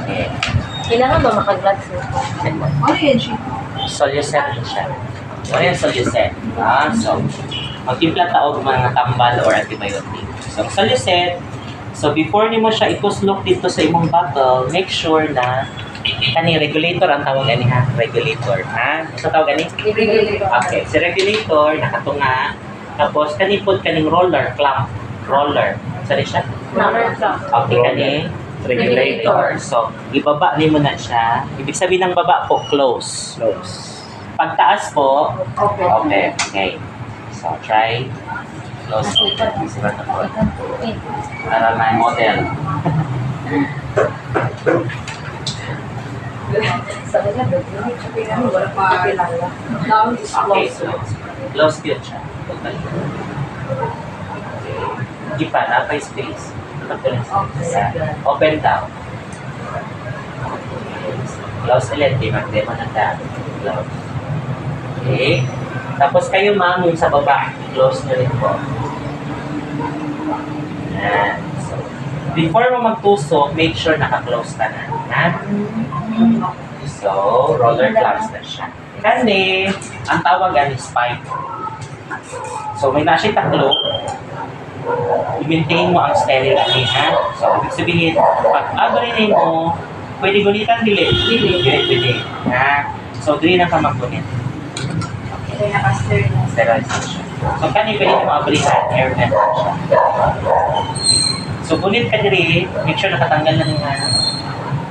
Okay. Kailangan ba makaglads nito? Orange. Solucet siya. Ano yung Solucet? So, magtimpla taog mga tambal or antibiotic. So, ang Solucet, so before nimo siya ituslok dito sa imong bottle, make sure na kani regulator ang tawag ani ha, regulator ha. Sa tawag ani? Regulator. Okay, si regulator nakatunga. Tapos kani pod kaning roller, clamp, roller. Sari siya? Number clock. Okay, kani regulator. So, ibaba nimo na siya. Ibig sabihin ng baba po close. Close. Pagtaas po, Okay. okay, okay. So, try close open. Para may model. Sabi nga, wala pa kilala. Now is Okay, close. so close yun siya. Totally. Hindi pa, napay space. Open down. Close ulit, demo na ta. Close. Okay. Tapos kayo ma'am, yung sa baba, close nyo rin po. Yan. So, before mo magtusok, make sure naka-close ka na. Ha? So, roller clamps na siya. Kasi, ang tawagan is spike. So, may nasi taklo, i-maintain mo ang sterility, ha? So, ibig sabihin, pag abrinin mo, pwede gulitan, dili. Dili. Ha? So, dili na ka maggunit. Kaya naka-sterile. Sterilization. So, kani pwede mo abrihan, air vent na siya. So, gulit ka diri, make sure nakatanggal na nga.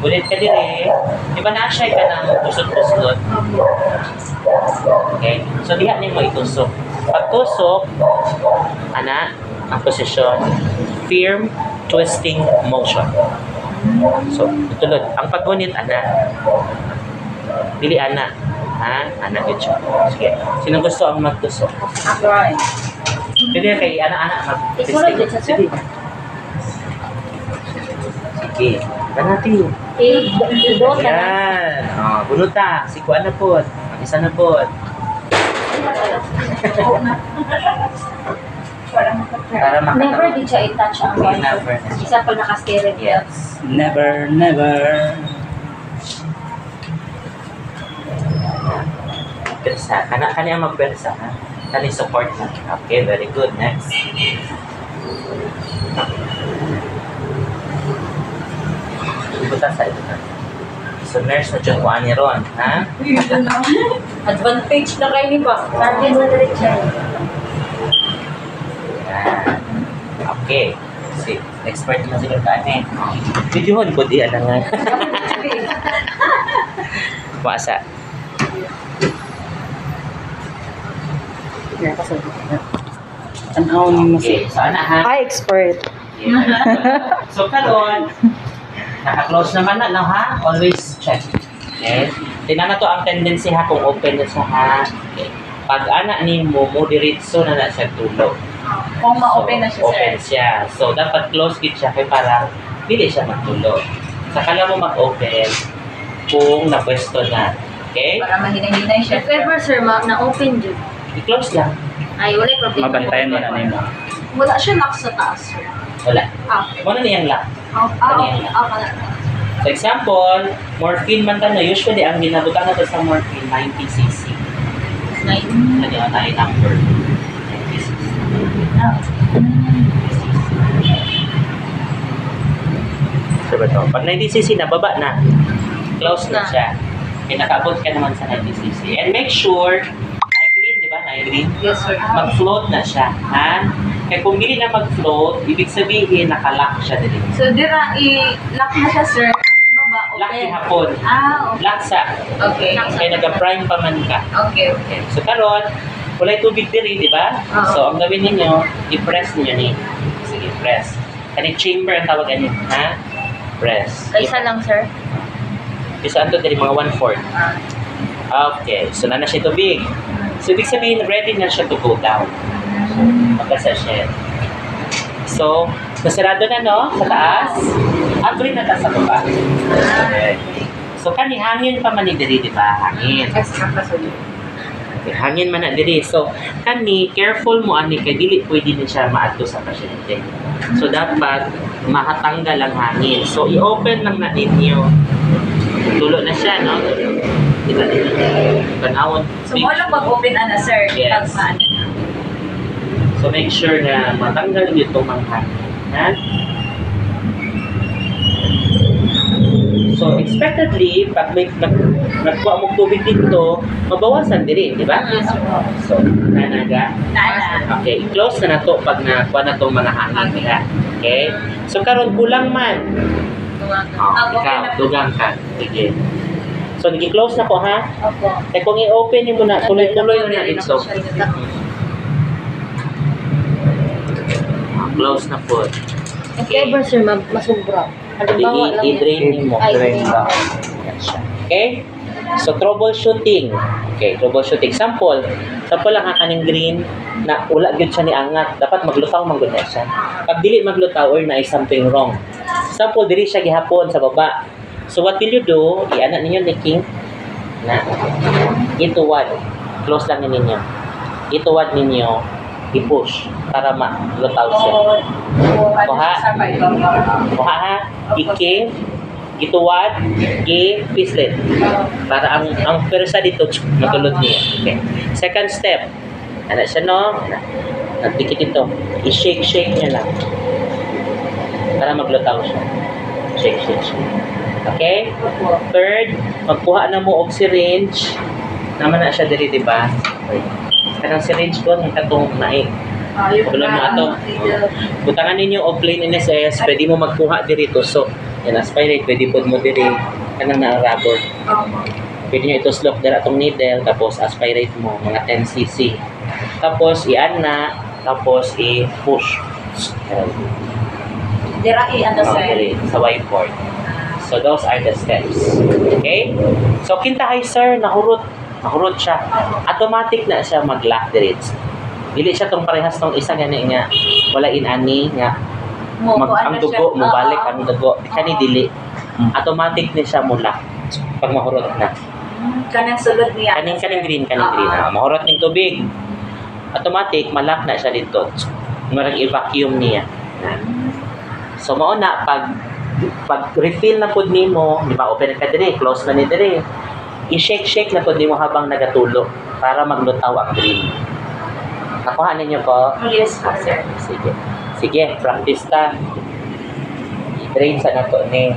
Gulit ka diri, di ba na-shy ka ng pusot-pusot? Okay? So, diha niyo mo itusok. Pag tusok, ang posisyon, firm twisting motion. So, tutulod. Ang paggunit, dili ha? Yun siya. Sige. Sino gusto ang magtusok? Ako ay. Pwede kay Isunod dyan sa sir. Sige. Sige. Natin. Doon na. Yan. Bunuta. Sikuan na po. Isa na po. Para Never did siya i-touch ang Okay, bottle. never. Isa pag naka-sterile. Yes. Never, never. Persa. Kani ang magpersa, ha? Kani support na. Okay, very good. Next. Ibuta sa ito na. So, nurse na dyan ko ani ron, ha? Advantage na kayo ni ba? Target na diretso. Yan. Okay. Si expert na sila kani. Videohon ko di nga. Masa. Tanaw ni mo Okay, siya. sana ha. Hi, expert. Yeah. So, karon, naka-close naman na, no, ha? Always check. Okay? Tingnan na to ang tendency ha kung open na siya ha. Okay. Pag ni mo, diretso na siya tulog. Kung ma-open na siya, sir. Open siya. So, dapat close it siya kaya para hindi siya magtulog. Saka lang mo mag-open kung napwesto na. Okay? Para mahinay-hinay siya. If ever sir, na-open dyan. I-close lang. Ay, wala problema. Mabantayan mo na nimo. Wala siya lock sa taas, sir. Wala. Okay. Muna niyang lock. Okay. For example, morphine man tayo, usually ang ginabutan natin sa morphine, 90cc. 90? Ano yun? Ay, number. 90cc. So, ba ito? Pag 90cc na, baba na. Close na siya. Okay, nakaabot ka naman sa 90cc. And make sure, na-green, di ba? Na-green? Yes, sir. Mag-float na siya. Ha? Kaya kung hindi na mag-float, ibig sabihin, nakalock siya din. So, dira, i-lock na siya, sir. Ang baba, Lock open. hapon. Okay. Lock sa. Okay. Kaya nag-prime pa man ka. Okay. Okay. So karon, walay tubig diri, di ba? Oo. So ang gawin ninyo, i-press niyo ni. Sige, press. Kani chamber ang tawagan niyo, ha? Press. Kaisa lang sir. Bisa anto diri mga 1/4. Okay, so na siya tubig. So ibig sabihin, ready na siya to go down. Magka-sachet. So, nasarado na, no? Sa taas. Abre na ta sa baba. Okay. So, kani hangin pa man ni diri, di ba? Hangin. Yes, kapasulit. Hangin man na diri. So kani careful mo ani kay dili pwede ni siya maadto sa pasyente. So dapat mahatanggal ang hangin. So i-open lang na ninyo. Tulo na siya, no? Diba? Panahon. So, mo lang mag-open na, sir. Yes. Pag maano na. So make sure na matanggal niyo itong mga hangin. Ha? So expectedly, pag may nagkuha mong tubig dito, mabawasan diri, di ba? So, nanaga. Nana. Okay, close na to pag nakuha na itong mga hangin nila. Okay? So karon kulang man. Ikaw, dugang ka. Sige. So, nag-close na ko, ha? Opo. Eh, kung i-open niyo muna, tuloy-tuloy na rin. So, close na po. Okay, ba sir, masubra. Halimbawa lang yan. I-drain niyo mo. Ay, Drain okay. lang. Yan siya. Okay? So, troubleshooting. Okay, troubleshooting. Sample lang ang kaning green na wala gyud siya ni angat. Dapat maglutaw man gyud na siya. Pag dili maglutaw or na is something wrong. Sample diri siya gihapon sa baba. So what will you do? I-ana ninyo ni King na ituwad. Close lang ninyo. Ituwad ninyo. I-push para maglutaw siya. Kuha. Kuha ha. I-King. Gituwad, i-pislet. Para ang persa dito, matulog niya. Okay. Second step. Ano siya, no? Nagdikit ito. I-shake niya lang. Para maglutaw siya. Shake. Okay? Third, magkuha na mo og syringe. Naman na siya diri, di ba? Kanang syringe ko, ng katong naik. Tulad mo ato. Butangan ninyo og plain NSS, pwede mo magkuha diri to. So, yan, aspirate, pwede po mo diri. Kanang na rubber. Pwede nyo ito slop dira atong needle, tapos aspirate mo, mga 10 cc. Tapos, i-an na, tapos i-push. Dira ano, sir. Okay, sa whiteboard. So, those are the steps. Okay? So, kintahay, sir, nahurot siya. Automatic na siya mag-lock direct. Dili siya tong parehas tong isa gani nga wala inani nga ang dugo mo balik ang dugo kani dili. Automatic ni siya mula pag mahurot na. Kanang sulod niya. Kaning green. Mahurot ning tubig. Automatic malak na siya dito. Marang i-vacuum niya. So mao na pag refill na pud nimo, di ba open ka diri, close na ni diri. I-shake na pud nimo habang nagatulo para maglutaw ang green. Nakuha ninyo ko? Yes, sir. Sige, practice ta. I-drain sa nato ni